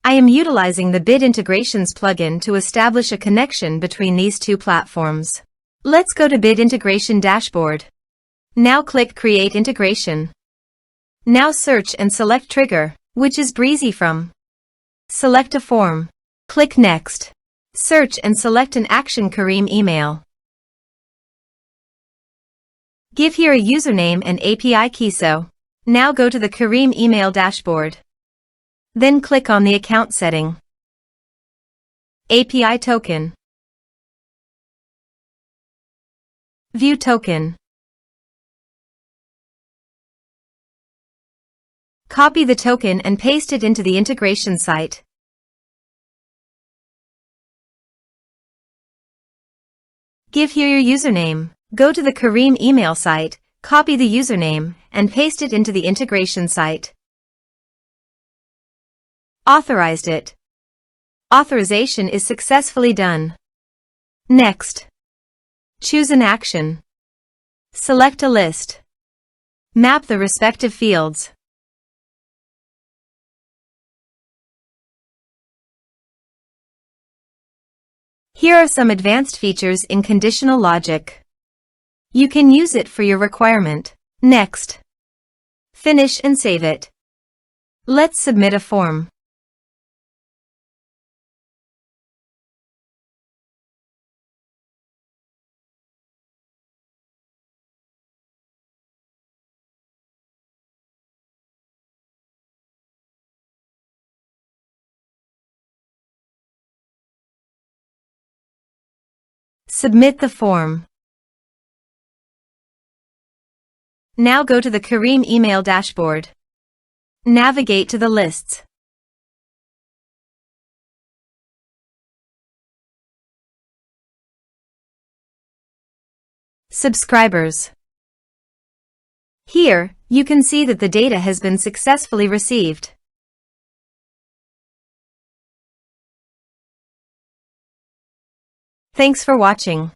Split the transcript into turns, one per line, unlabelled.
I am utilizing the Bid Integrations plugin to establish a connection between these two platforms. Let's go to Bid Integration Dashboard. Now click Create Integration. Now search and select Trigger, which is Brizy from. Select a form. Click Next. Search and select an action Kirim email. Give here a username and API key. Now go to the Kirim email dashboard. Then click on the account setting. API token. View token. Copy the token and paste it into the integration site. Give here your username. Go to the Kirim email site, copy the username, and paste it into the integration site. Authorized it. Authorization is successfully done. Next. Choose an action. Select a list. Map the respective fields. Here are some advanced features in conditional logic. You can use it for your requirement. Next. Finish and save it. Let's submit a form. Submit the form. Now go to the Kirim email dashboard. Navigate to the lists. Subscribers. Here, you can see that the data has been successfully received. Thanks for watching.